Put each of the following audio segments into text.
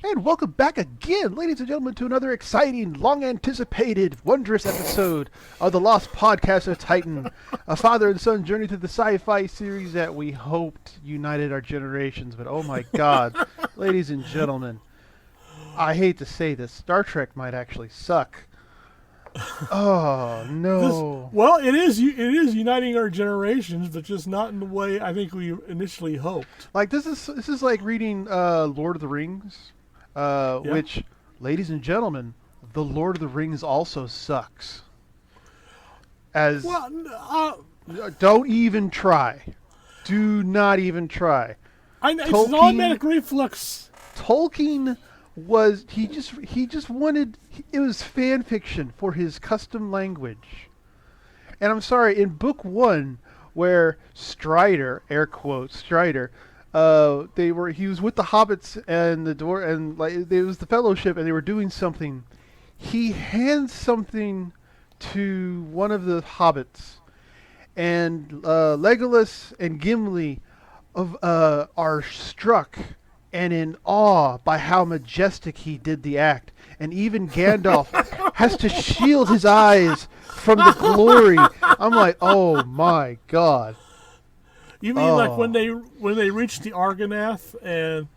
And welcome back again, ladies and gentlemen, to another exciting, long-anticipated, wondrous episode of the Lost Podcast of Titan, a father and son journey through the sci-fi series that we hoped united our generations. But oh my God, ladies and gentlemen, I hate to say this, Star Trek might actually suck. Oh no! It is uniting our generations, but just not in the way I think we initially hoped. Like this is like reading Lord of the Rings, which, ladies and gentlemen, the Lord of the Rings also sucks. Don't even try. Do not even try. It's an automatic reflex. Tolkien he just wanted, it was fan fiction for his custom language. And I'm sorry, in book 1, where Strider, air quotes Strider, he was with the hobbits and the door, and like it was the Fellowship, and they were doing something. He hands something to one of the hobbits, and Legolas and Gimli are struck and in awe by how majestic he did the act. And even Gandalf has to shield his eyes from the glory. I'm like, oh my God. You mean like when they reach the Argonath and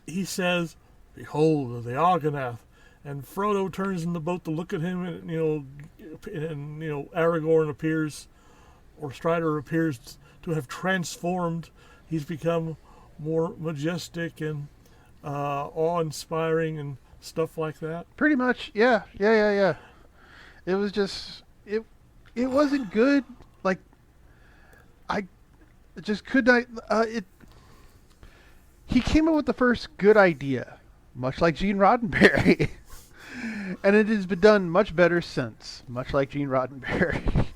he says, "Behold the Argonath," and Frodo turns in the boat to look at him, and Aragorn appears, or Strider appears to have transformed. He's become more majestic and awe-inspiring and stuff like that. Pretty much, yeah. It was just it wasn't good. Like I just could not. He came up with the first good idea, much like Gene Roddenberry, and it has been done much better since, much like Gene Roddenberry.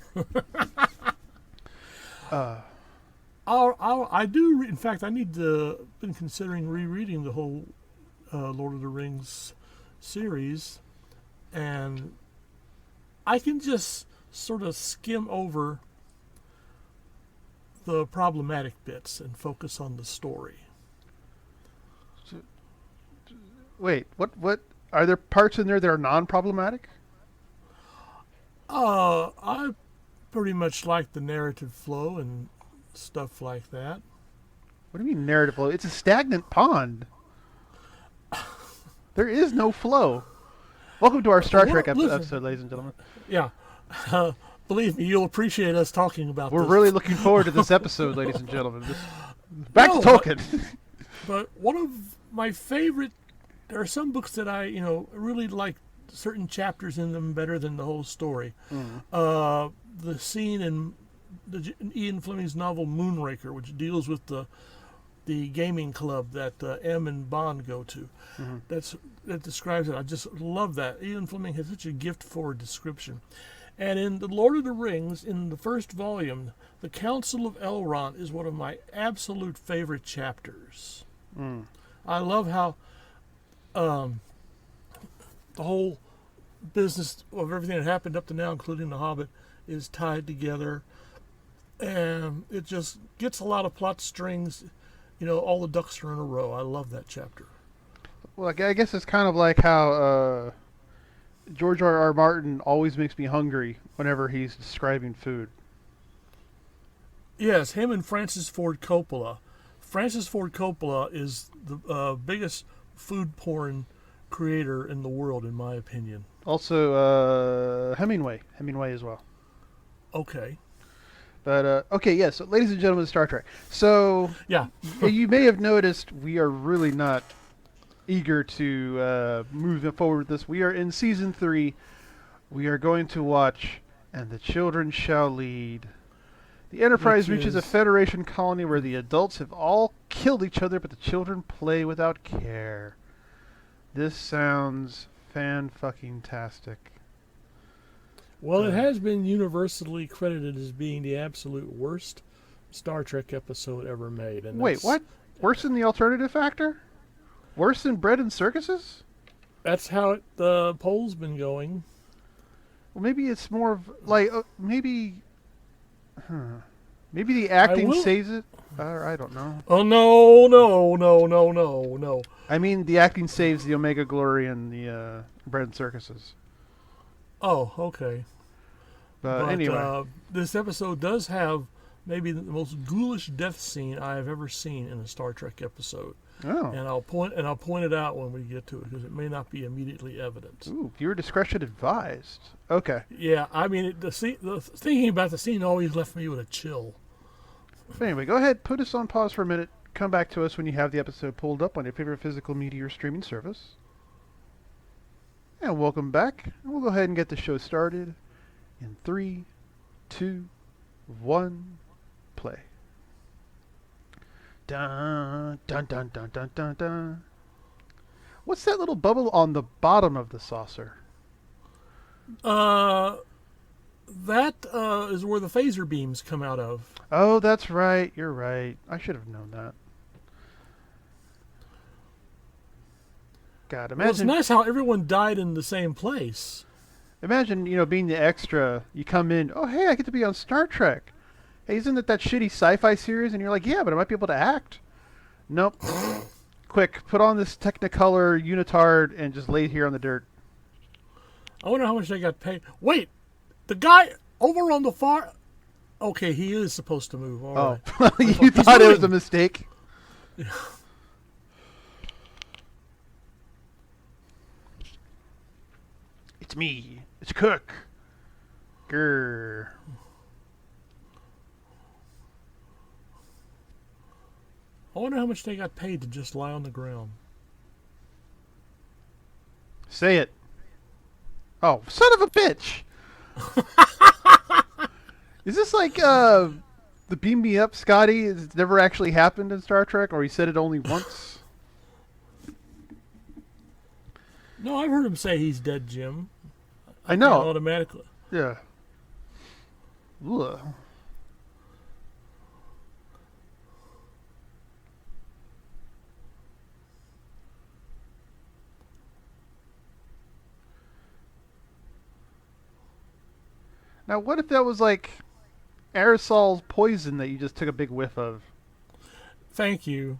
I do. In fact, I been considering rereading the whole Lord of the Rings series, and I can just sort of skim over the problematic bits and focus on the story. Wait, what? Are there parts in there that are non-problematic? I pretty much like the narrative flow and stuff like that. What do you mean narrative flow? It's a stagnant pond. There is no flow. Welcome to our Star Trek episode, ladies and gentlemen. Yeah. Believe me, you'll appreciate us talking about We're this. really looking forward to this episode, ladies and gentlemen. Back to Tolkien. But one of my favorite, there are some books that I, really like certain chapters in them better than the whole story. The scene in Ian Fleming's novel Moonraker, which deals with the gaming club that M and Bond go to. That describes it. I just love that. Ian Fleming has such a gift for description. And in The Lord of the Rings, in the first volume, the Council of Elrond is one of my absolute favorite chapters. I love how the whole business of everything that happened up to now, including The Hobbit, is tied together. And it just gets a lot of plot strings. All the ducks are in a row. I love that chapter. Well, I guess it's kind of like how George R.R. Martin always makes me hungry whenever he's describing food. Yes, him and Francis Ford Coppola. Francis Ford Coppola is the biggest food porn creator in the world, in my opinion. Also, Hemingway as well. Okay. But, so ladies and gentlemen of Star Trek. So, yeah. You may have noticed we are really not eager to move forward with this. We are in Season 3. We are going to watch And the Children Shall Lead. The Enterprise reaches a Federation colony where the adults have all killed each other, but the children play without care. This sounds fan-fucking-tastic. Well, it has been universally credited as being the absolute worst Star Trek episode ever made. And wait, what? Worse than the Alternative Factor? Worse than Bread and Circuses? That's how the poll's been going. Well, maybe it's more of like maybe the acting saves it. I don't know. Oh no, no, no, no, no, no. I mean, the acting saves the Omega Glory and the bread and circuses. Oh, okay. But But anyway, this episode does have maybe the most ghoulish death scene I have ever seen in a Star Trek episode, oh, and I'll point it out when we get to it because it may not be immediately evident. ooh, viewer discretion advised. Okay. Yeah, I mean thinking about the scene always left me with a chill. But anyway, go ahead, put us on pause for a minute. Come back to us when you have the episode pulled up on your favorite physical media or streaming service. And welcome back. And we'll go ahead and get the show started in 3, 2, 1, play. Dun dun dun dun dun dun dun. What's that little bubble on the bottom of the saucer? That is where the phaser beams come out of. Oh, that's right. You're right. I should have known that. God, Well, it's imagine, nice how everyone died in the same place. imagine, being the extra. You come in. Oh, hey, I get to be on Star Trek. Hey, isn't it that shitty sci-fi series? And you're like, yeah, but I might be able to act. Nope. Quick, put on this Technicolor unitard and just lay here on the dirt. I wonder how much they got paid. Wait, the guy over on the far. Okay, he is supposed to move. All right. You He's thought it was a moving. mistake. It's me. It's Cook. Grr. I wonder how much they got paid to just lie on the ground. Say it. Oh, son of a bitch! Is this like the Beam Me Up, Scotty? It's never actually happened in Star Trek, or he said it only once? No, I've heard him say he's dead, Jim. I Yeah, know. automatically. Yeah. Ugh. Now, what if that was like aerosol poison that you just took a big whiff of? Thank you.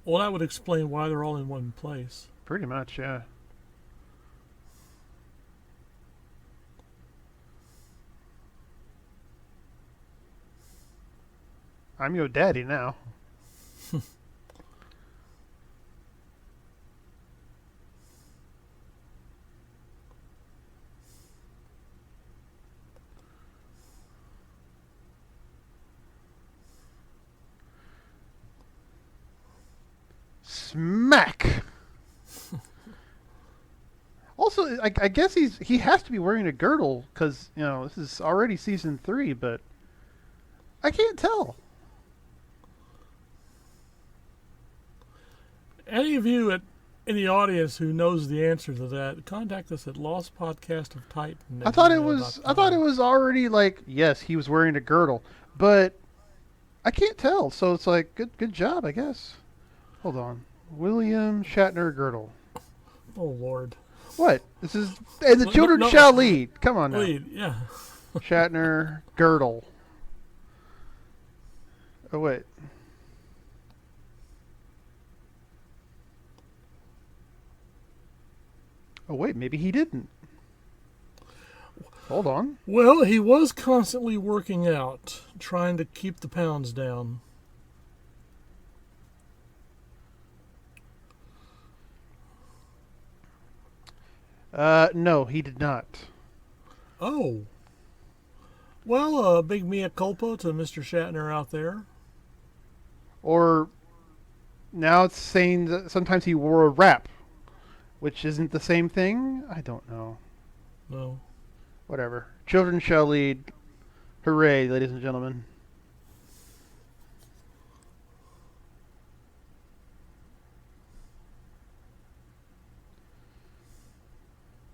Well, that would explain why they're all in one place. Pretty much, yeah. I'm your daddy now. Smack. Also, I guess he has to be wearing a girdle because this is already season 3, but I can't tell. Any of you in the audience who knows the answer to that, contact us at Lost Podcast of Titan. I thought it was already like, yes, he was wearing a girdle, but I can't tell. So it's like good job, I guess. Hold on, William Shatner girdle. Oh Lord. What? This is and the No, children no. shall lead. Come on now, Lead, yeah. Shatner girdle. Oh wait. Oh wait, maybe he didn't. Hold on. Well, he was constantly working out, trying to keep the pounds down. No, he did not. Oh. Well, big mea culpa to Mr. Shatner out there. Or now it's saying that sometimes he wore a wrap, which isn't the same thing. I don't know. No. Whatever. Children shall lead. Hooray, ladies and gentlemen.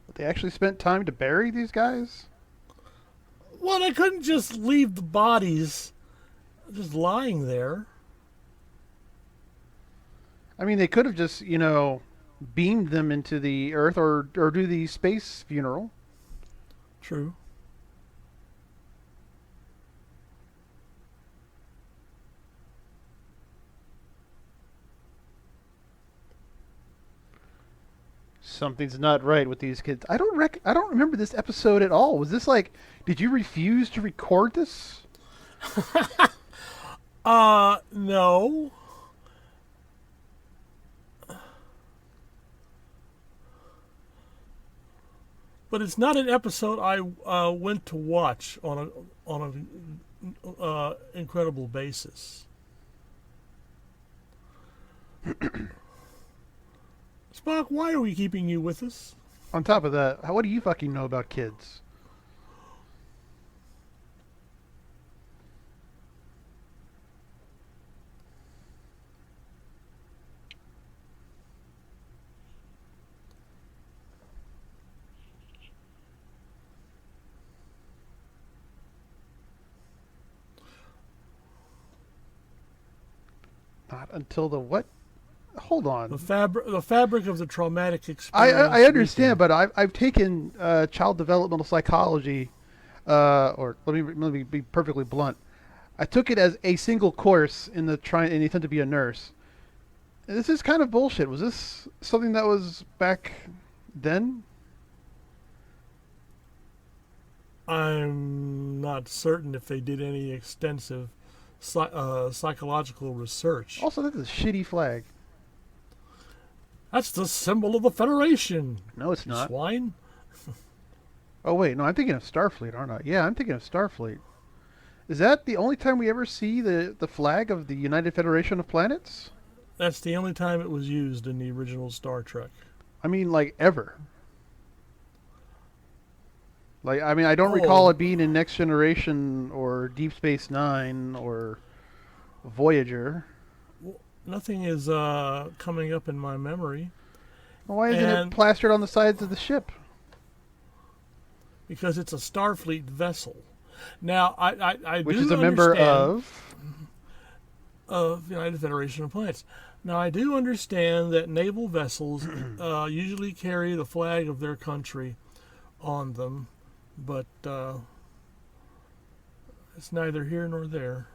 But they actually spent time to bury these guys? Well, they couldn't just leave the bodies just lying there. I mean, they could have just, beamed them into the Earth or do the space funeral. True. Something's not right with these kids. I don't remember this episode at all. Was this like, did you refuse to record this? No. But it's not an episode I went to watch on an incredible basis. Spock, why are we keeping you with us? On top of that, what do you fucking know about kids? Not until the what? Hold on. The fabric of the traumatic experience. I understand, but I've taken child developmental psychology, or let me be perfectly blunt. I took it as a single course in the attempt to be a nurse. This is kind of bullshit. Was this something that was back then? I'm not certain if they did any extensive psychological research. Also, that's a shitty flag. That's the symbol of the Federation. No, it's not. Swine. Oh wait, no, I'm thinking of Starfleet, aren't I? Yeah, I'm thinking of Starfleet. Is that the only time we ever see the flag of the United Federation of Planets? That's the only time it was used in the original Star Trek. I mean, like, ever. Like, I mean, I don't recall it being in Next Generation or Deep Space Nine or Voyager. Well, nothing is coming up in my memory. Well, why isn't it plastered on the sides of the ship? Because it's a Starfleet vessel. Now, I Which do is a member of the United Federation of Planets. Now, I do understand that naval vessels usually carry the flag of their country on them, but it's neither here nor there.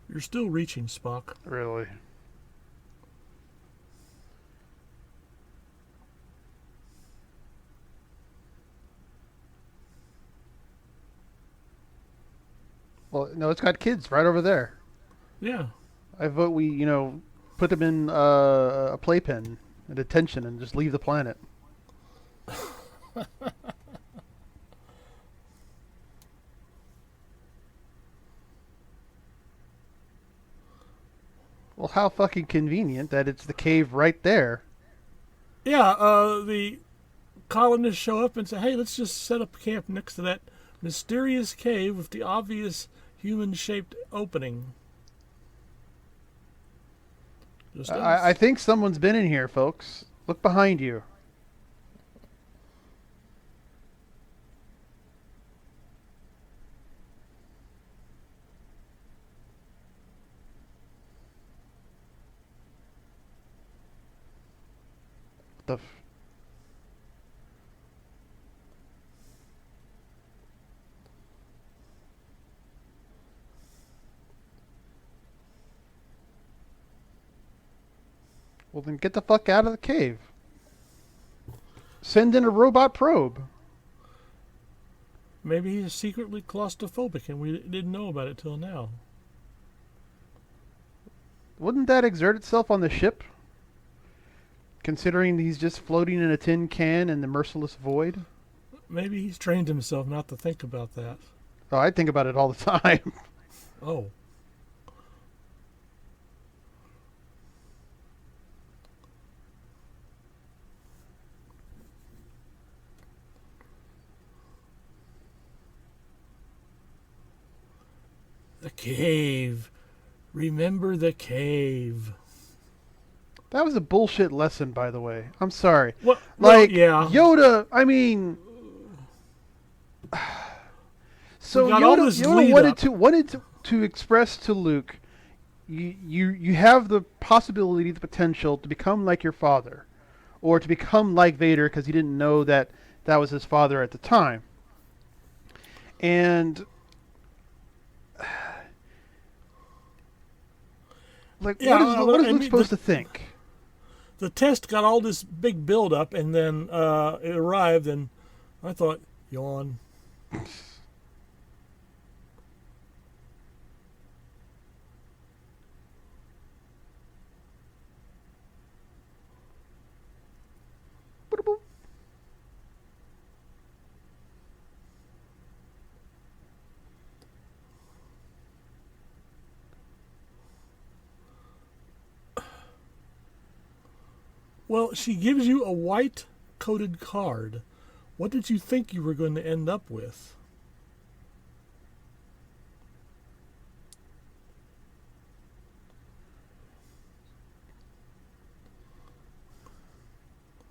You're still reaching, Spock. Really? Well, no, it's got kids right over there. Yeah. I vote we, put them in a playpen, a detention, and just leave the planet. Well, how fucking convenient that it's the cave right there. Yeah, the colonists show up and say, hey, let's just set up camp next to that mysterious cave with the obvious human-shaped opening. I think someone's been in here, folks. Look behind you. The Well, then get the fuck out of the cave. Send in a robot probe. Maybe he's secretly claustrophobic and we didn't know about it till now. Wouldn't that exert itself on the ship? Considering he's just floating in a tin can in the merciless void? Maybe he's trained himself not to think about that. Oh, I think about it all the time. Oh. cave. Remember the cave. That was a bullshit lesson, by the way. I'm sorry. Well, Like, yeah. Yoda, I mean... So We got all Yoda, this Yoda lead wanted up. to express to Luke, you have the possibility, the potential to become like your father, or to become like Vader because he didn't know that that was his father at the time. And like, Yeah, what is I Luke mean, supposed to think? the test got all this big build up, and then it arrived, and I thought, yawn. Well, she gives you a white coated card. What did you think you were going to end up with?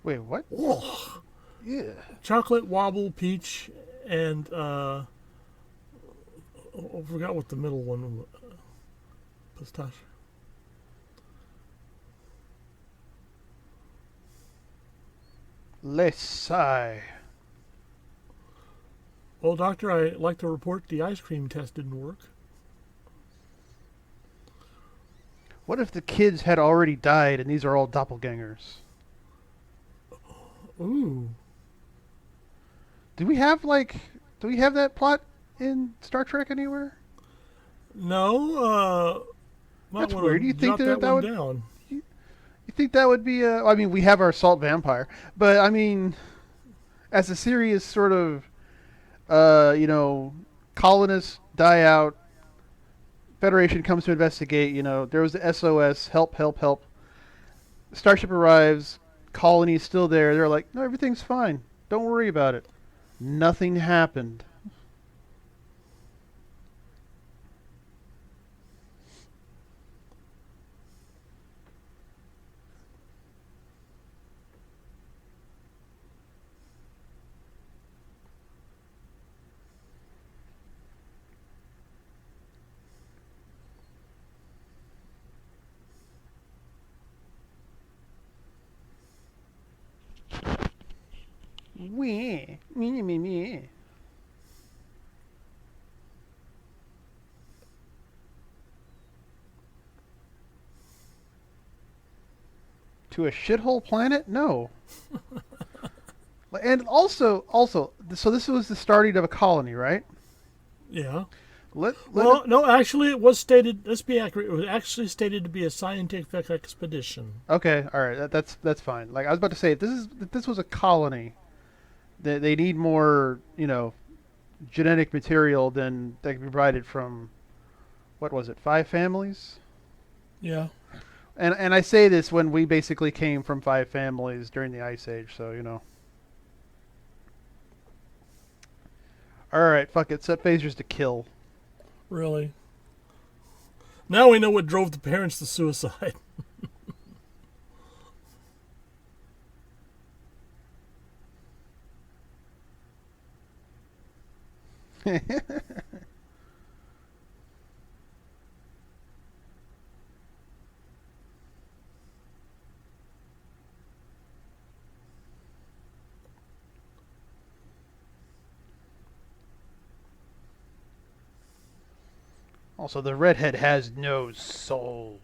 Wait, what? Oh, Yeah. chocolate wobble peach and I forgot what the middle one was. Pistache. Let's sigh. Well, doctor, I'd like to report the ice cream test didn't work. What if the kids had already died and these are all doppelgangers? Ooh. Do we have that plot in Star Trek anywhere? No, might That's wanna weird. Do you think jot that that one would down. you think that would be I mean, we have our salt vampire, but I mean, as a serious sort of colonists die out, Federation comes to investigate, there was the SOS, help, help, help. Starship arrives, colony's still there. They're like, no, everything's fine. Don't worry about it. Nothing happened. Wee, me, me, me. To a shithole planet? No. And also, so this was the starting of a colony, right? Yeah. Let Well, no, actually, it was stated. Let's be accurate. It was actually stated to be a scientific expedition. okay, all right, that's fine. Like I was about to say, if this was a colony, they need more, genetic material than they can be provided from, what was it, 5 families? Yeah. And I say this when we basically came from 5 families during the Ice Age, so. All right, fuck it, set phasers to kill. Really. Now we know what drove the parents to suicide. Also, the redhead has no soul.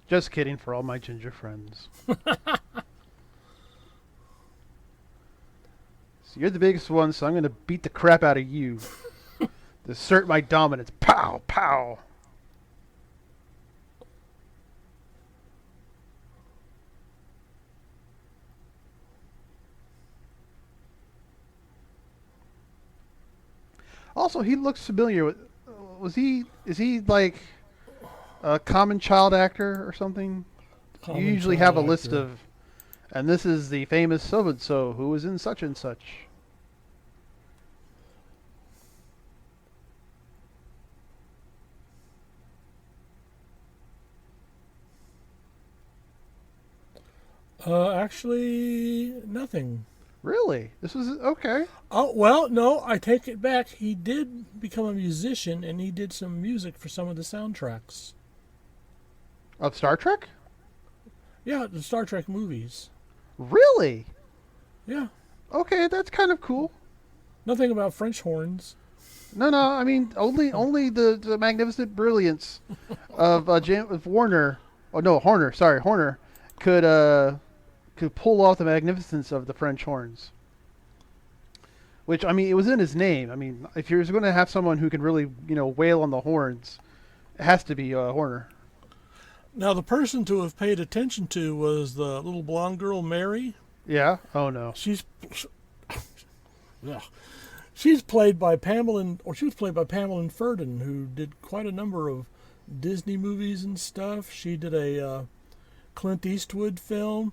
Just kidding for all my ginger friends. So you're the biggest one, so I'm going to beat the crap out of you. To assert my dominance. Pow, pow. Also, he looks familiar with. Is he like a common child actor or something? You Common usually child have a list actor. of. And this is the famous so and so who was in such and such. Actually, nothing. Really? This was okay. Oh, well, no, I take it back. He did become a musician and he did some music for some of the soundtracks. Of Star Trek? Yeah, the Star Trek movies. Really? Yeah, Okay, that's kind of cool. nothing about French horns. No, no. I mean, only the magnificent brilliance of of Warner. Oh no, Horner. Sorry, Horner could could pull off the magnificence of the French horns. Which I mean, it was in his name. I mean, if you're going to have someone who can really wail on the horns, it has to be Horner. Now, the person to have paid attention to was the little blonde girl, Mary. Yeah. Oh no. She's yeah, she's played by Pamela, or she was played by Pamela Ferdin, who did quite a number of Disney movies and stuff. She did a Clint Eastwood film.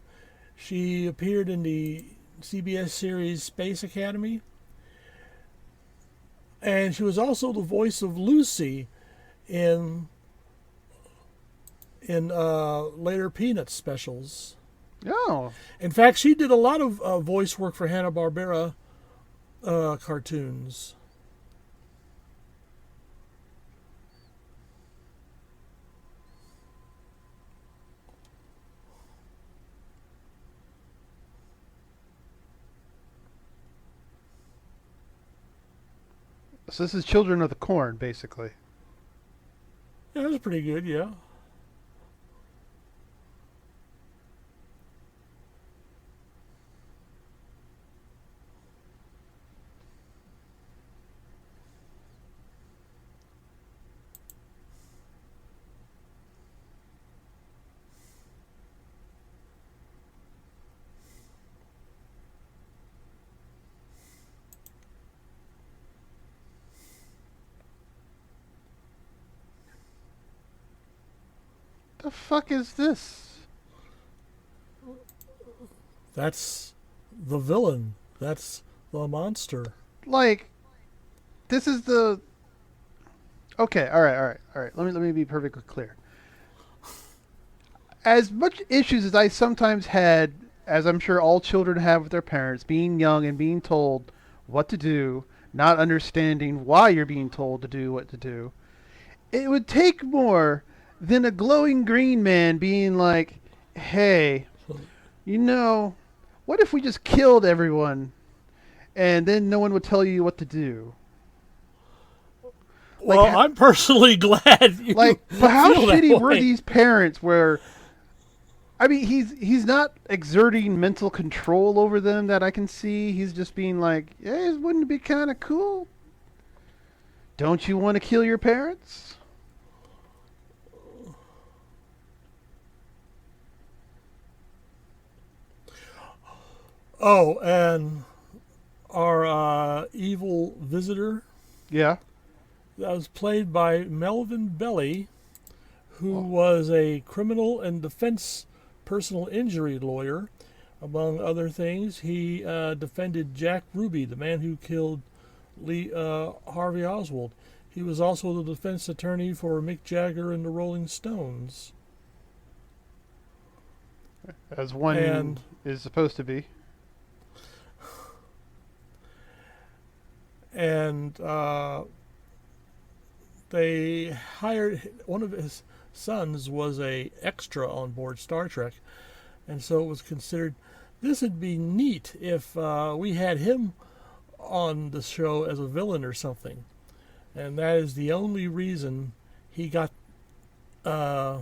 She appeared in the CBS series Space Academy, and she was also the voice of Lucy in later Peanuts specials. Oh. In fact, she did a lot of voice work for Hanna-Barbera cartoons. So this is Children of the Corn, basically. Yeah, that was pretty good, yeah. The fuck is this? That's the villain. That's the monster. Like, this is the. Okay. All right. All right. All right. Let me be perfectly clear. As much issues as I sometimes had, as I'm sure all children have with their parents, being young and being told what to do, not understanding why you're being told to do what to do, it would take more than a glowing green man being like, hey, you know, what if we just killed everyone and then no one would tell you what to do? Like, Well, I'm personally glad you but how feel that shitty were way. these parents where I mean, he's not exerting mental control over them that I can see. He's just being like, "Yeah, wouldn't it be kind of cool? Don't you want to kill your parents?" Oh, and our evil visitor Yeah. that was played by Melvin Belly, who Oh, was a criminal and defense personal injury lawyer. Among other things, he defended Jack Ruby, the man who killed Lee Harvey Oswald. He was also the defense attorney for Mick Jagger and the Rolling Stones. as one And is supposed to be. and they hired one of his sons was a extra on board Star Trek, and so it was considered this would be neat if we had him on the show as a villain or something. And that is the only reason he got uh,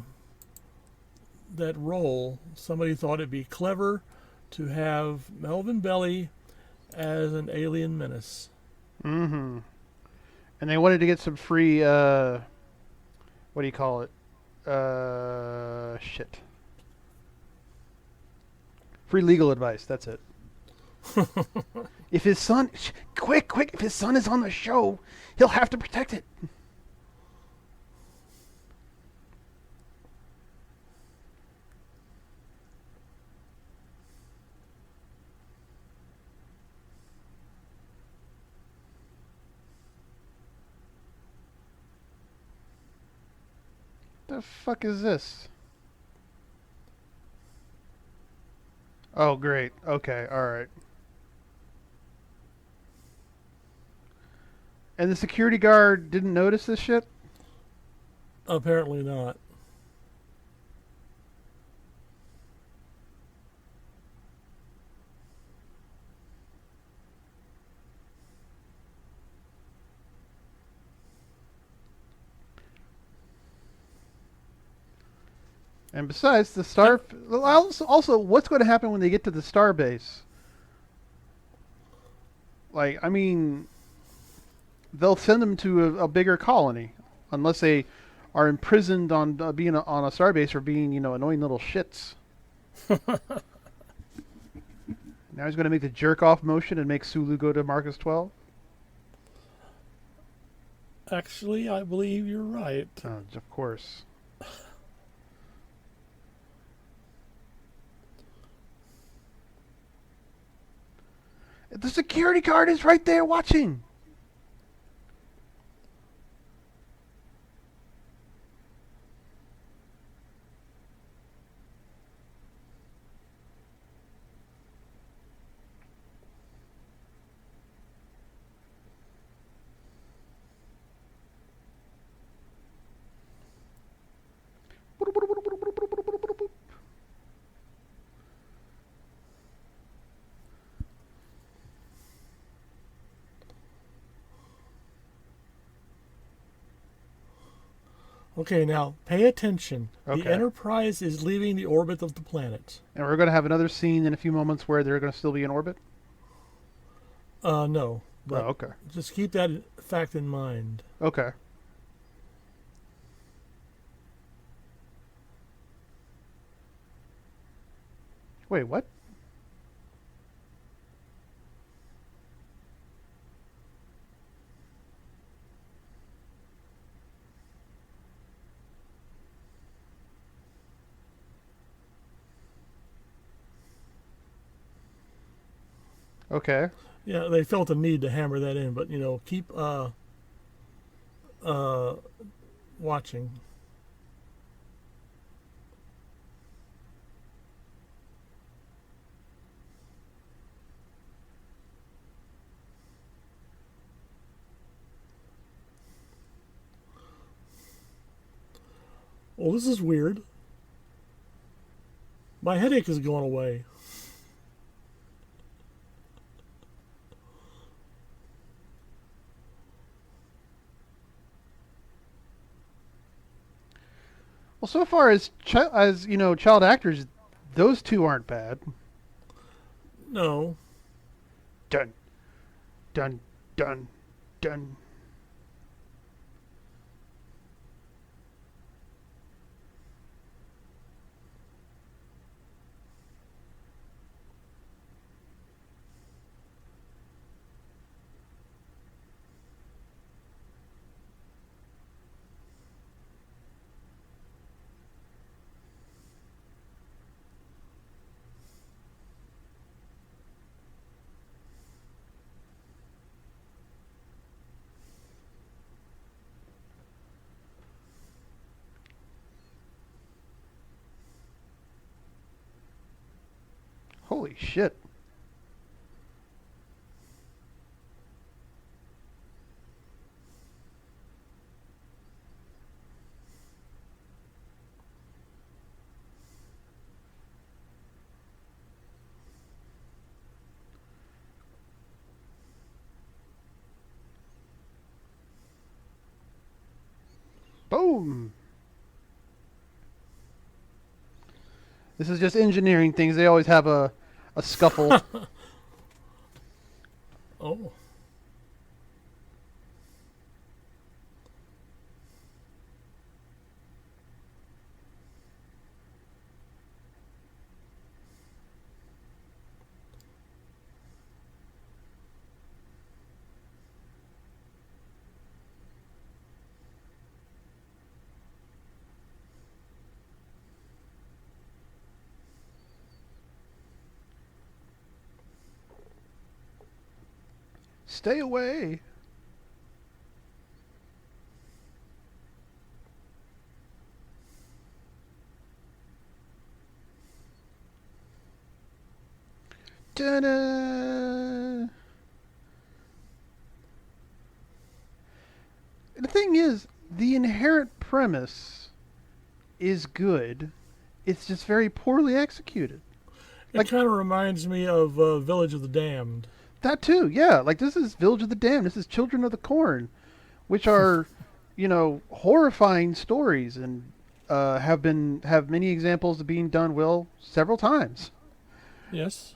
that role. Somebody thought it'd be clever to have Melvin Belly as an alien menace. Mm-hmm. And they wanted to get some free. What do you call it? Shit. Free legal advice. That's it. If his son, quick, quick! If his son is on the show, he'll have to protect it. The fuck is this? Oh, great. Okay, all right. And the security guard didn't notice this shit? Apparently not. And besides, the And star. Also, what's going to happen when they get to the star base? Like, I mean, they'll send them to a bigger colony, unless they are imprisoned on being on a star base for being, annoying little shits. Now he's going to make the jerk off motion and make Sulu go to Marcus 12. actually, I believe you're right. Of course. The security guard is right there watching. Okay, now pay attention. The Okay. Enterprise is leaving the orbit of the planet. And we're going to have another scene in a few moments where they're going to still be in orbit. No, Oh, but okay. just keep that fact in mind. Okay. Wait, what? Okay. Yeah, they felt a need to hammer that in, but keep uh watching. Well, this is weird. My headache is going away. Well, so far as child actors, those two aren't bad. No. Dun dun dun dun. Holy shit. Boom. This is just engineering things. They always have a scuffle. Oh. Stay away. Ta-da! The thing is, the inherent premise is good. It's just very poorly executed. It Like kind of reminds me of Village of the Damned. that too, yeah. Like this is Village of the Damned. This is Children of the Corn, which are, horrifying stories and have many examples of being done well several times. Yes.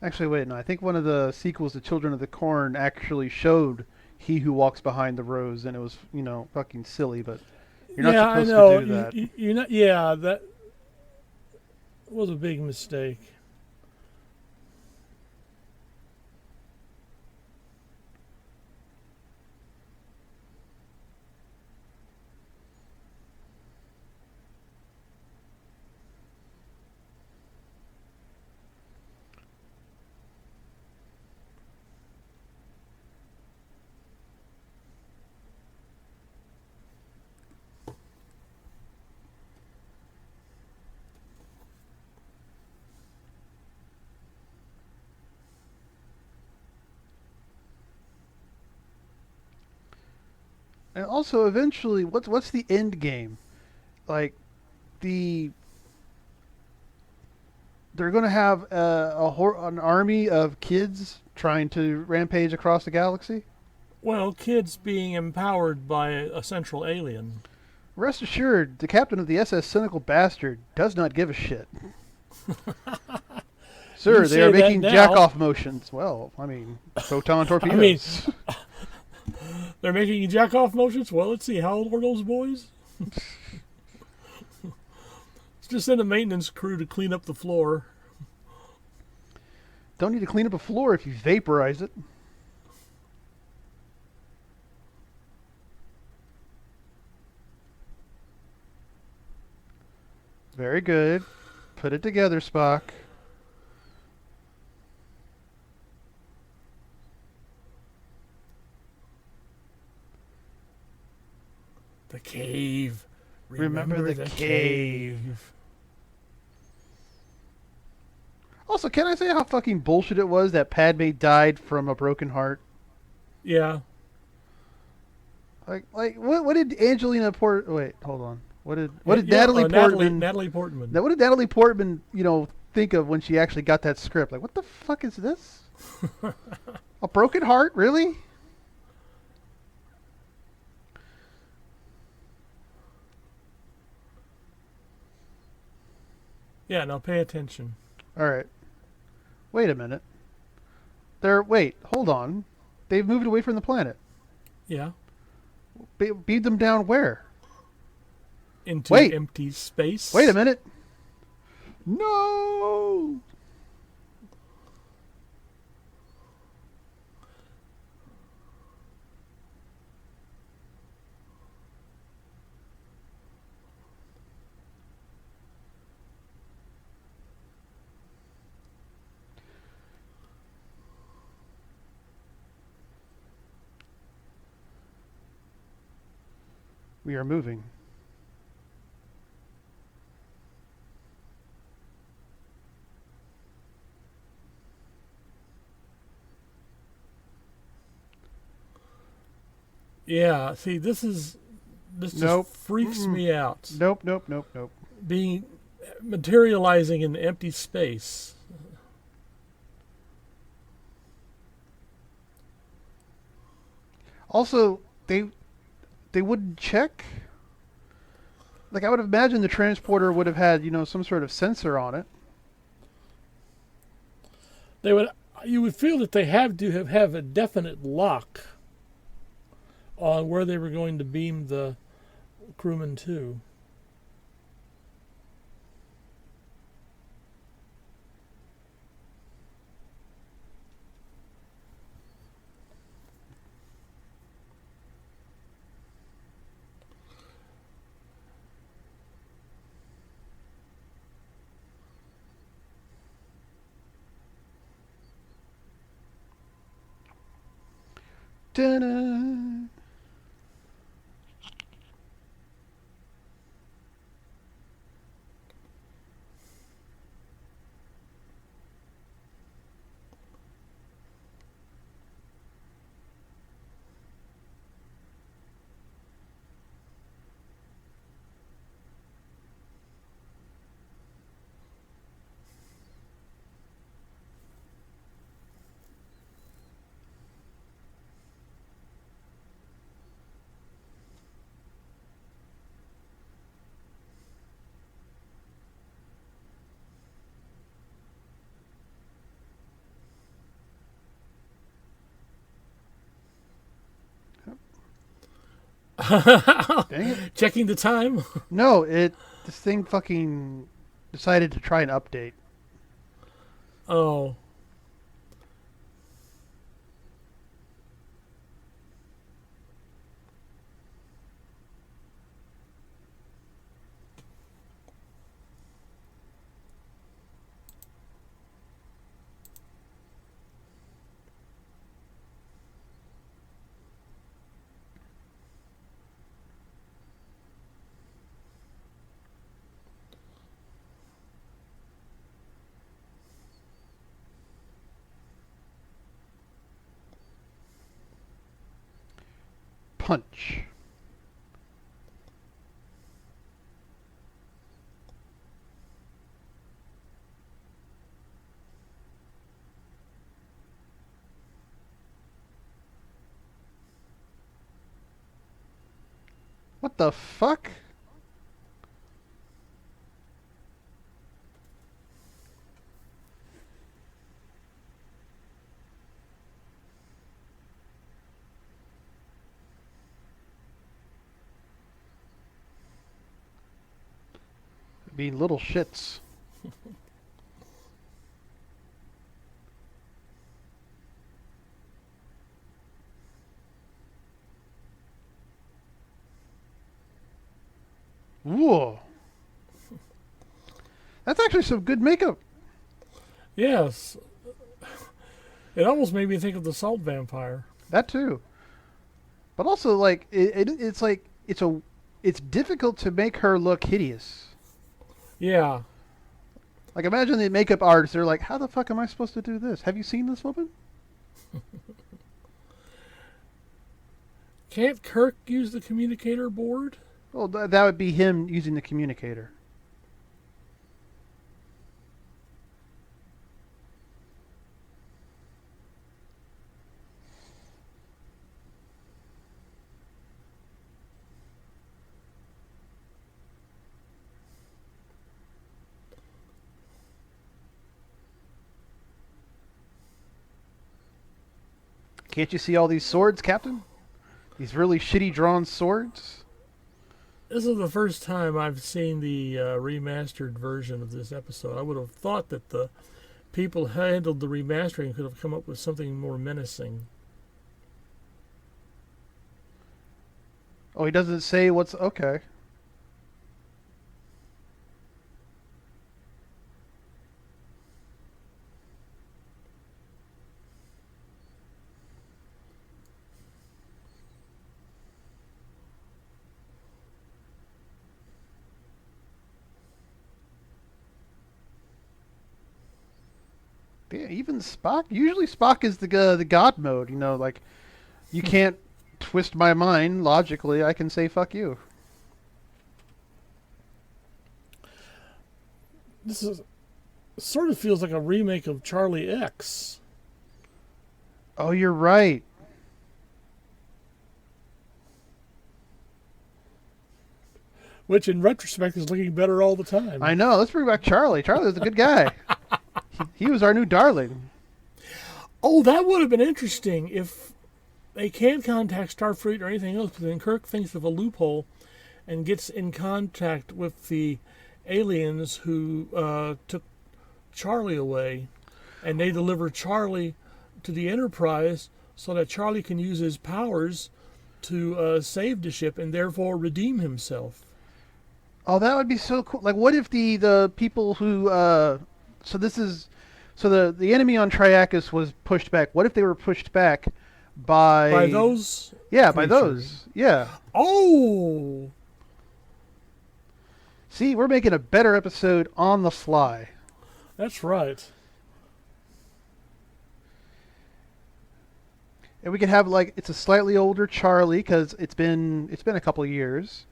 Actually, wait, no. I think one of the sequels to Children of the Corn actually showed He Who Walks Behind the Rose, and it was, fucking silly, but you're not Yeah, I supposed know. to do that. You're not. Yeah, that was a big mistake. And also, eventually, what's the end game? Like the they're going to have an army of kids trying to rampage across the galaxy. Well, kids being empowered by a central alien. Rest assured, the captain of the SS Cynical Bastard does not give a shit. Sir, You they are say that making now. jack-off motions. Well, I mean, proton torpedoes. mean, They're making you jack off motions? Well, let's see. How old are those boys? Let's just send a maintenance crew to clean up the floor. Don't need to clean up a floor if you vaporize it. Very good. Put it together, Spock. The cave. Remember the cave. Also, can I say how fucking bullshit it was that Padme died from a broken heart? Yeah. Like what did Angelina Port? Wait, hold on. What did Natalie Portman? Natalie Portman. What did Natalie Portman, think of when she actually got that script? Like, what the fuck is this? A broken heart, really? Yeah, now pay attention. All right. Wait a minute. Wait, hold on. They've moved away from the planet. Yeah. Beat them down where? Into Wait. empty space. Wait a minute. No. We are moving. Yeah, see, this just Nope. freaks me out. Nope. Being materializing in empty space. Also, they wouldn't check. Like I would imagine the transporter would have had, some sort of sensor on it. You would feel that they have to have a definite lock on where they were going to beam the crewmen to. Ta-da. Dang it. Checking the time. No, this thing fucking decided to try and update. Oh. Punch. What the fuck? Being little shits. Whoa. That's actually some good makeup. Yes. It almost made me think of the Salt Vampire. That too. But also, like, it's like it's difficult to make her look hideous. Yeah. Like, imagine the makeup artists. They're like, how the fuck am I supposed to do this? Have you seen this woman? Can't Kirk use the communicator board? Well, that would be him using the communicator. Can't you see all these swords, Captain? These really shitty drawn swords? This is the first time I've seen the remastered version of this episode. I would have thought that the people who handled the remastering could have come up with something more menacing. Oh, he doesn't say what's... Okay. Yeah, even Spock. Usually Spock is the God mode. You know, like, you can't twist my mind logically. I can say fuck you. This is sort of feels like a remake of Charlie X. Oh, you're right. Which, in retrospect, is looking better all the time. I know. Let's bring back Charlie. Charlie was a good guy. He was our new darling. Oh, that would have been interesting if they can't contact Starfleet or anything else, but then Kirk thinks of a loophole and gets in contact with the aliens who took Charlie away, and they deliver Charlie to the Enterprise so that Charlie can use his powers to save the ship and therefore redeem himself. Oh, that would be so cool. Like, what if the people who the enemy on Triacus was pushed back. What if they were pushed back by those? Yeah, by those. Yeah. Oh. See, we're making a better episode on the fly. That's right. And we could have, like, it's a slightly older Charlie because it's been a couple of years.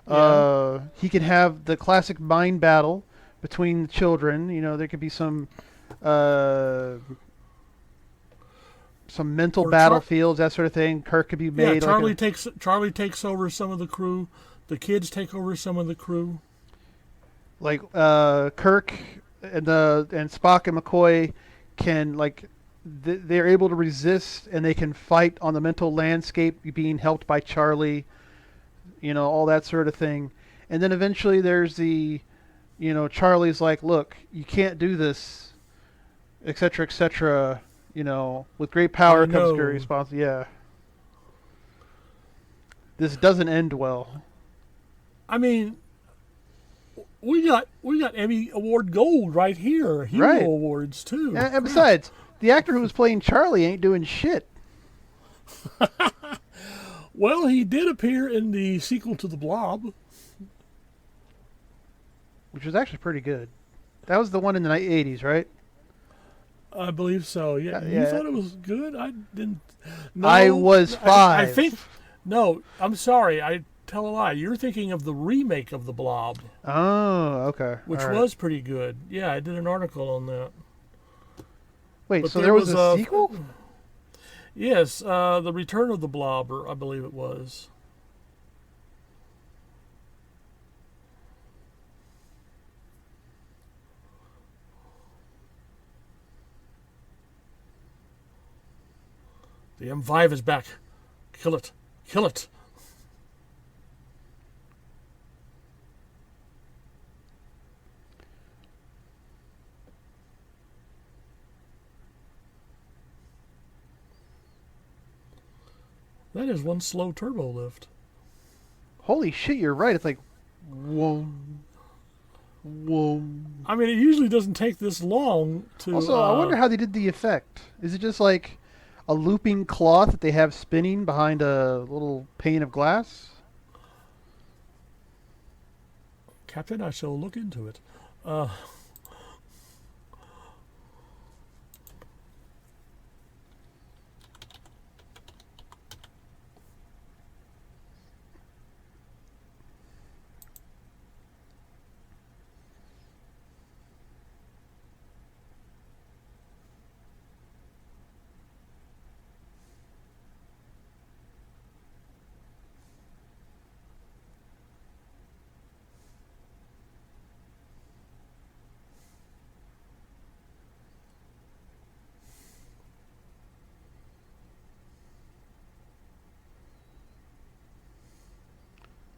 Yeah. He can have the classic mind battle between the children. You know, there could be some mental battlefields, that sort of thing. Kirk could be made. Yeah, Charlie takes over some of the crew. The kids take over some of the crew. Like Kirk and Spock and McCoy can, like, they're able to resist and they can fight on the mental landscape, being helped by Charlie. all that sort of thing. And then eventually there's Charlie's like, look, you can't do this, etc., etc. With great I power comes great know. responsibility. Yeah, this doesn't end well. I mean, we got Emmy Award gold right here. Hugo Right. Awards too. And Crap. besides, the actor who was playing Charlie ain't doing shit, Well, he did appear in the sequel to The Blob. which was actually pretty good. That was the one in the 80s, right? I believe so. Yeah, you Yeah. thought it was good. I didn't. No, I was I 5. think no. I'm sorry. I tell a lie. You're thinking of the remake of The Blob, Oh, okay. which All right. was pretty good. Yeah, I did an article on that. Wait, But so there was a sequel? Yes, the Return of the Blob, or I believe it was. The M5 is back. Kill it. Kill it. That is one slow turbo lift. Holy shit, you're right. It's like, whoa, whoa. I mean, it usually doesn't take this long to. Also, I wonder how they did the effect. Is it just like a looping cloth that they have spinning behind a little pane of glass? Captain, I shall look into it.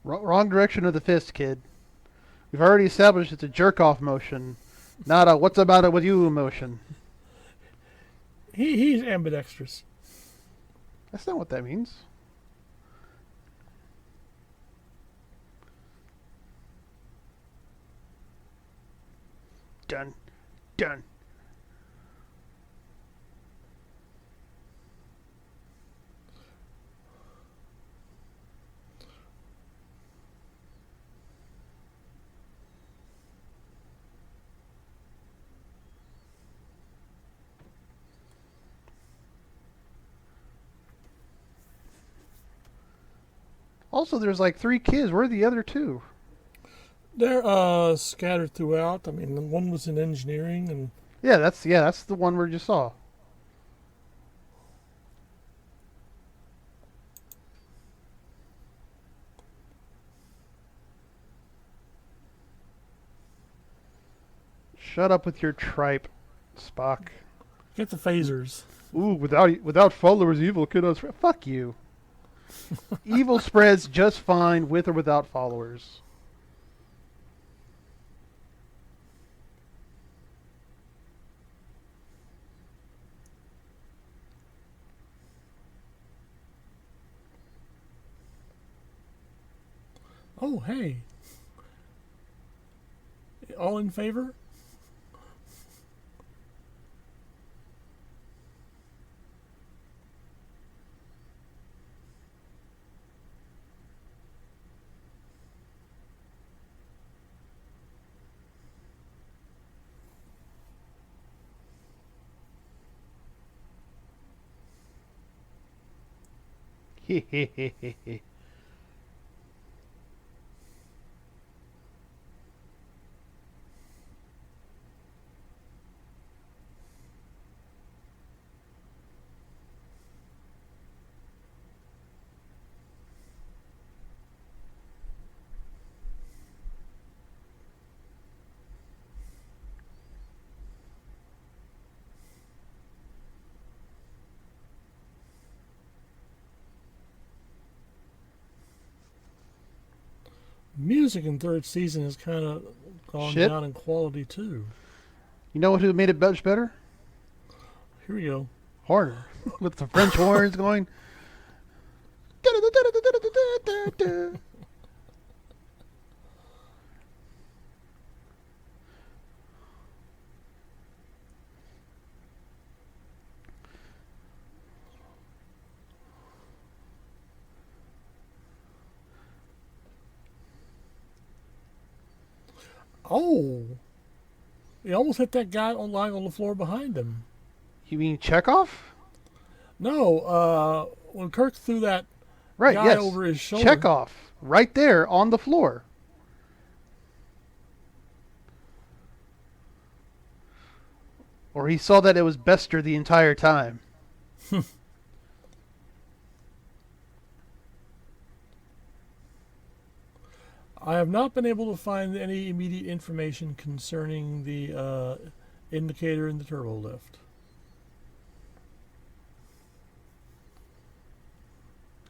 Wrong direction of the fist, kid. We've already established it's a jerk off motion, not a what's about it with you motion. He's ambidextrous. That's not what that means. Done. Done. Also, there's like 3 kids. Where are the other 2? They're scattered throughout. I mean, one was in engineering, and Yeah, that's the one we just saw. Shut up with your tripe, Spock. get the phasers. Ooh, without followers, evil cannot spread. Fuck you. Evil spreads just fine with or without followers. Oh, hey. All in favor? Hehehehe. Music in third season has kind of gone Shit. down in quality too. You know who made it much better? Here we go. Horner. With the French horns going. Oh, he almost hit that guy lying on the floor behind him. You mean Chekhov? No, when Kirk threw that Right, guy yes. over his shoulder. Chekhov. Right there on the floor. Or he saw that it was Bester the entire time. I have not been able to find any immediate information concerning the indicator in the turbo lift.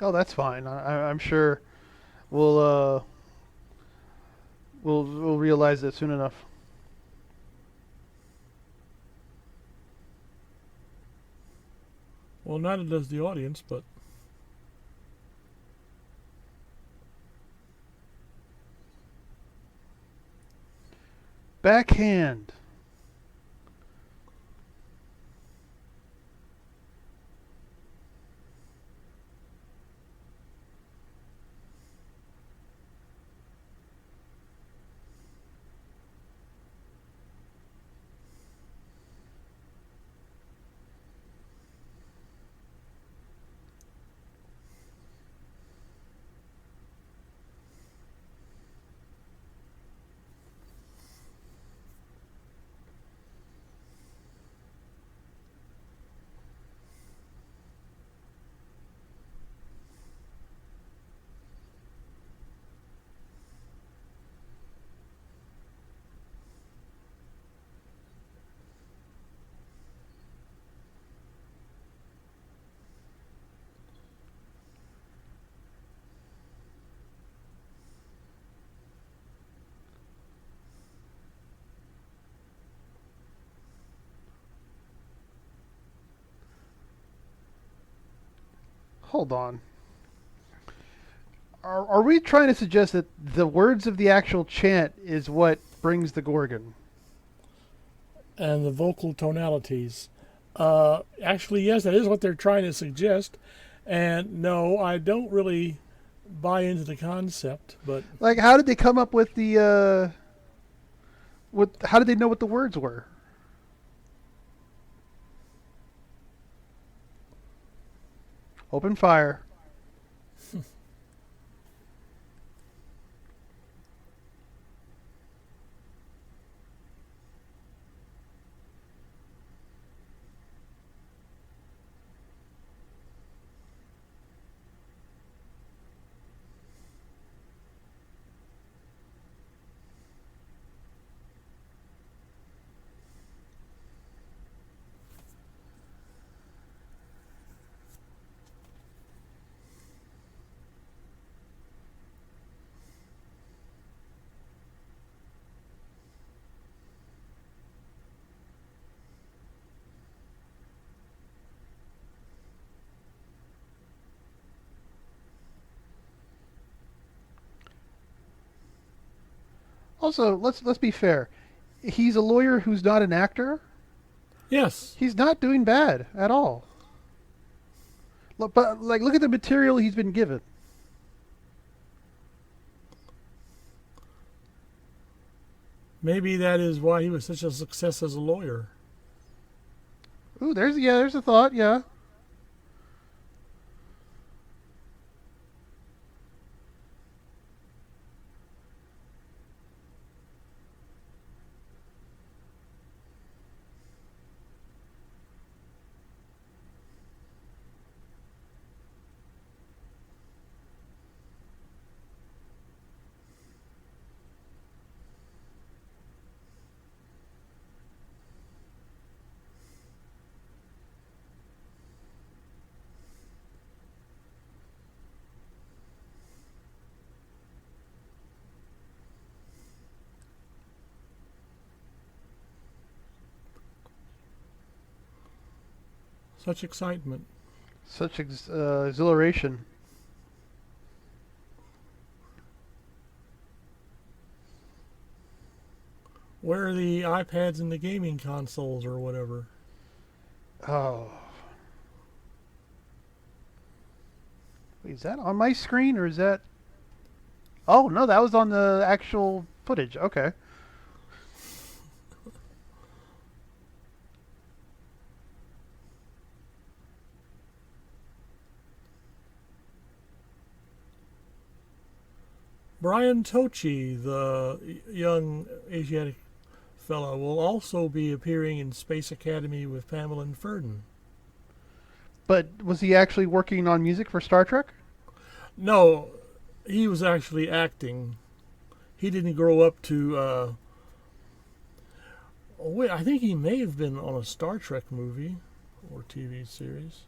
Oh, that's fine. I'm sure we'll realize that soon enough. Well, neither does the audience, but Backhand. Hold on. Are we trying to suggest that the words of the actual chant is what brings the Gorgon? and the vocal tonalities. Actually, yes, that is what they're trying to suggest. And no, I don't really buy into the concept, but Like, how did they come up with the how did they know what the words were? Open fire. Also, let's be fair. He's a lawyer who's not an actor. yes, He's not doing bad at all. But like, look at the material he's been given. maybe that is why he was such a success as a lawyer. Ooh, there's a thought. Yeah. Such excitement. Such exhilaration. Where are the iPads and the gaming consoles or whatever? Oh. Wait, is that on my screen or is that... Oh, no, that was on the actual footage. Okay. Brian Tochi, the young Asiatic fellow, will also be appearing in Space Academy with Pamela and Ferdin. But was he actually working on music for Star Trek? No, he was actually acting. He didn't grow up to. Oh wait, I think he may have been on a Star Trek movie or TV series.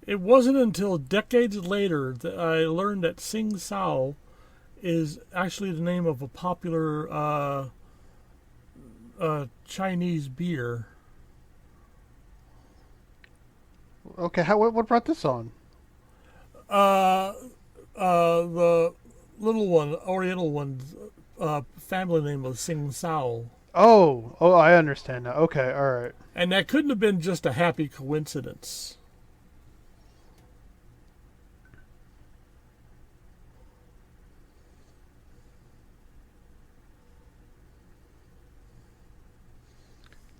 It wasn't until decades later that I learned that Sing Sao is actually the name of a popular Chinese beer. Okay, what brought this on? The little one, Oriental one's family name was Sing Sao. Oh, I understand now. Okay, all right. And that couldn't have been just a happy coincidence.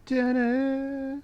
Da-da.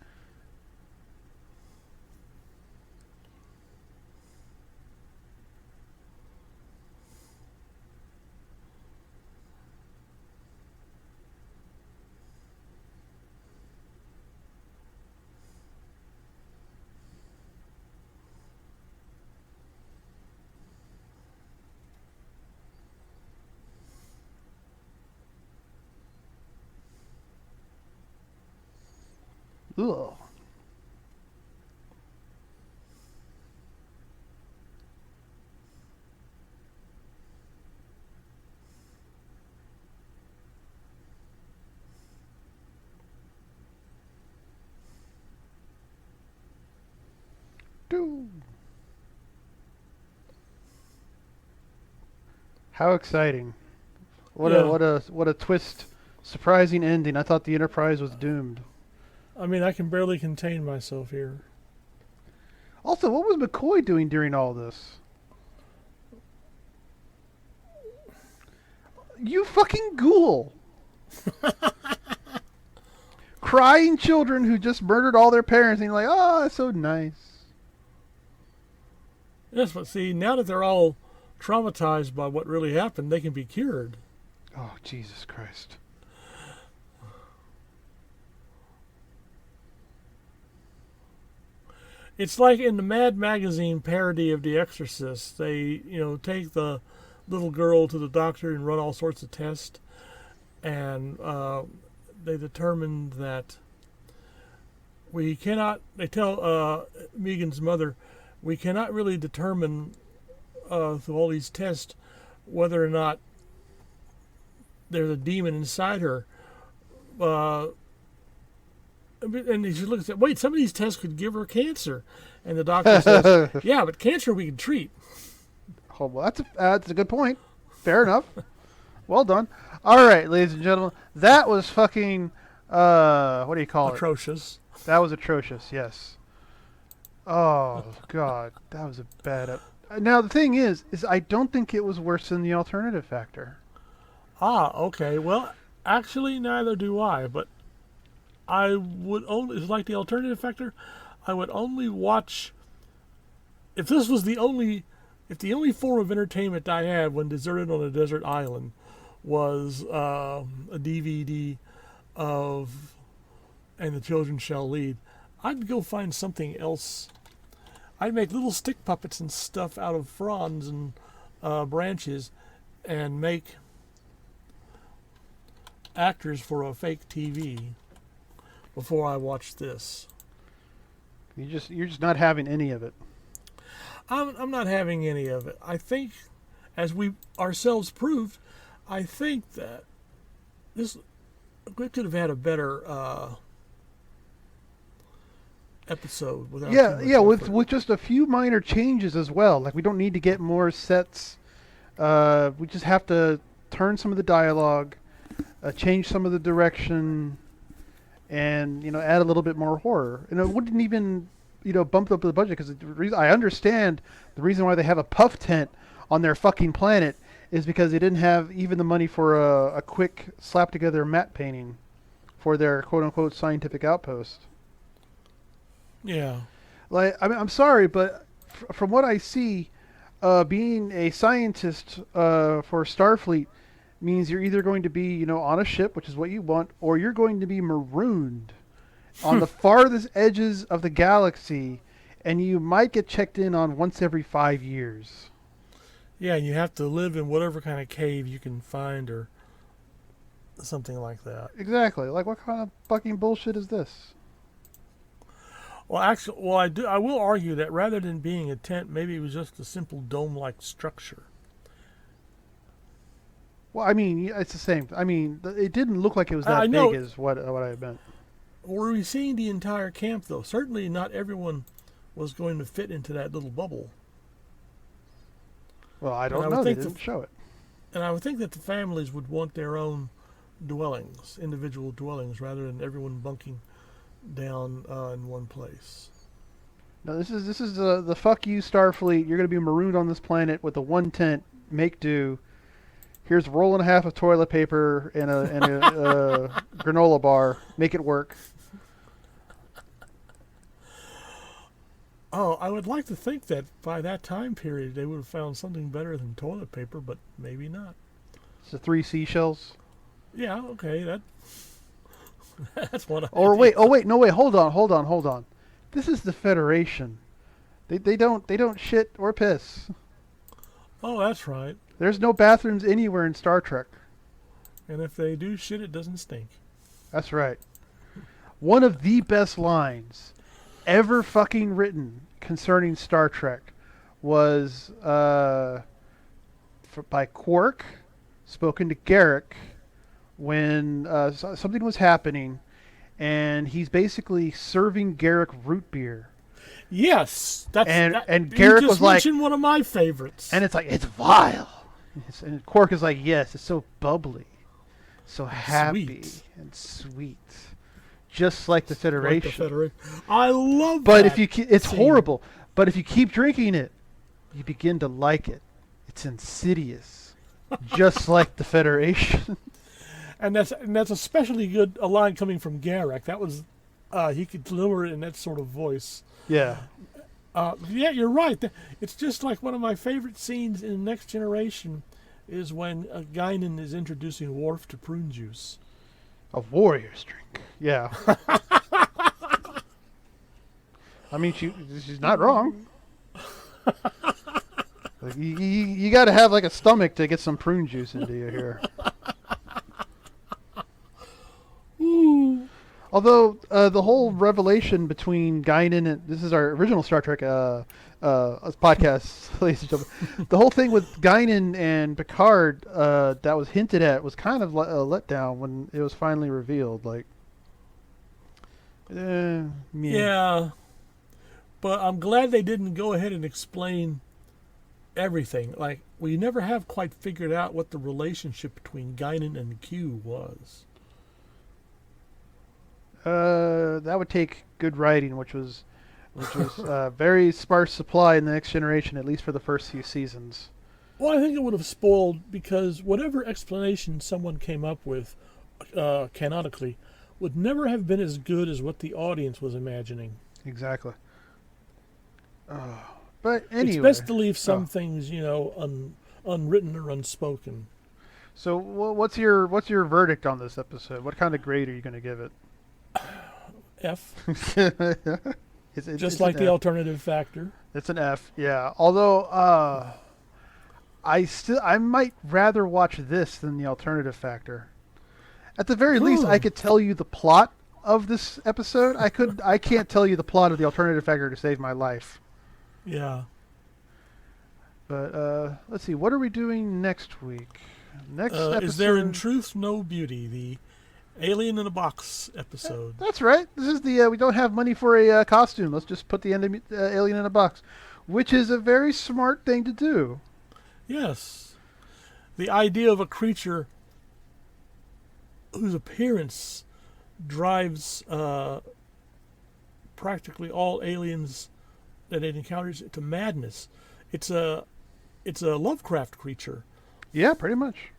Ugh. Doo. How exciting! Yeah. What a twist! Surprising ending. I thought the Enterprise was doomed. I mean, I can barely contain myself here. Also, what was McCoy doing during all this? You fucking ghoul! Crying children who just murdered all their parents, and you're like, oh, that's so nice. Yes, but see, now that they're all traumatized by what really happened, they can be cured. Oh, Jesus Christ. It's like in the Mad Magazine parody of The Exorcist. They, take the little girl to the doctor and run all sorts of tests, and they determined that we cannot. They tell Megan's mother, we cannot really determine through all these tests whether or not there's a demon inside her. And she looks at, wait, some of these tests could give her cancer. And the doctor says, yeah, but cancer we can treat. Oh, well, that's a good point. Fair enough. Well done. All right, ladies and gentlemen, that was fucking what do you call Atrocious. it? That was atrocious. Yes. Oh God, that was a bad. Now the thing is I don't think it was worse than the Alternative Factor. Ah, okay. Well, actually, neither do I. But I would only, it's like the Alternative Factor, I would only watch, if this was the only form of entertainment I had when deserted on a desert island was a DVD of And the Children Shall Lead, I'd go find something else. I'd make little stick puppets and stuff out of fronds and branches and make actors for a fake TV before I watched this. You're just not having any of it. I'm not having any of it. I think, as we ourselves proved, I think that we could have had a better episode without. Yeah, with just a few minor changes as well. Like we don't need to get more sets. We just have to turn some of the dialogue, change some of the direction, and add a little bit more horror. And it wouldn't even bump up the budget because I understand the reason why they have a puff tent on their fucking planet is because they didn't have even the money for a quick slap together matte painting for their quote unquote scientific outpost. Yeah. Like I'm sorry, but from what I see, being a scientist for Starfleet means you're either going to be on a ship, which is what you want, or you're going to be marooned on the farthest edges of the galaxy, and you might get checked in on once every 5 years. Yeah, and you have to live in whatever kind of cave you can find or something like that. Exactly. Like, what kind of fucking bullshit is this? Well, actually, I will argue that rather than being a tent, maybe it was just a simple dome-like structure. Well, I mean, it's the same. I mean, it didn't look like it was that big as what I meant. Were we seeing the entire camp, though? Certainly not everyone was going to fit into that little bubble. Well, I don't know. They didn't show it. And I would think that the families would want their own dwellings, individual dwellings, rather than everyone bunking down in one place. No, this is the fuck you, Starfleet. You're going to be marooned on this planet with a one tent, make do. Here's a roll and a half of toilet paper and a granola bar. Make it work. Oh, I would like to think that by that time period they would have found something better than toilet paper, but maybe not. It's the 3 seashells. Yeah, okay, that's one. Or wait, hold on. This is the Federation. They don't shit or piss. Oh, that's right. There's no bathrooms anywhere in Star Trek. And if they do shit, it doesn't stink. That's right. One of the best lines ever fucking written concerning Star Trek was by Quark, spoken to Garak when something was happening, and he's basically serving Garak root beer. Yes, and Garak was like, one of my favorites, and it's like, it's vile. And Quark is like, yes, it's so bubbly, so happy and sweet, just like the Federation. I love but that. It's horrible. But if you keep drinking it, you begin to like it. It's insidious, just like the Federation. And that's especially good a line coming from Garak. That was he could deliver it in that sort of voice. Yeah. Yeah, you're right. It's just like one of my favorite scenes in Next Generation is when Guinan is introducing Worf to prune juice. A warrior's drink. Yeah. I mean, she's not wrong. Like, you got to have like a stomach to get some prune juice into you here. Ooh. Although the whole revelation between Guinan and this is our original Star Trek podcast, ladies and gentlemen. The whole thing with Guinan and Picard that was hinted at was kind of a letdown when it was finally revealed. Like, yeah, but I'm glad they didn't go ahead and explain everything. Like, we never have quite figured out what the relationship between Guinan and Q was. That would take good writing, which was very sparse supply in the Next Generation, at least for the first few seasons. Well, I think it would have spoiled because whatever explanation someone came up with, canonically, would never have been as good as what the audience was imagining. Exactly. But anyway, it's best to leave some things, unwritten or unspoken. So what's your verdict on this episode? What kind of grade are you going to give it? F. It's Just it's like an the F. alternative factor. It's an F. Yeah. Although I might rather watch this than the alternative factor. At the very least, I Hmm. could tell you the plot of this episode. I can't tell you the plot of the alternative factor to save my life. Yeah. But let's see, what are we doing next week? Next Is there in episode. truth no beauty? The Alien in a Box episode. That's right. This is the we don't have money for a costume. Let's just put the alien in a box, which is a very smart thing to do. Yes. The idea of a creature whose appearance drives practically all aliens that it encounters to madness. It's a Lovecraft creature. Yeah, pretty much.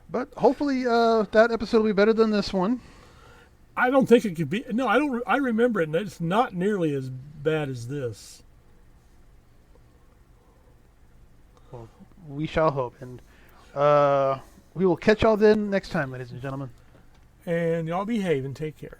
But hopefully that episode will be better than this one. I don't think it could be. No, I don't. I remember it, and it's not nearly as bad as this. Well, we shall hope, and we will catch y'all then next time, ladies and gentlemen. And y'all behave and take care.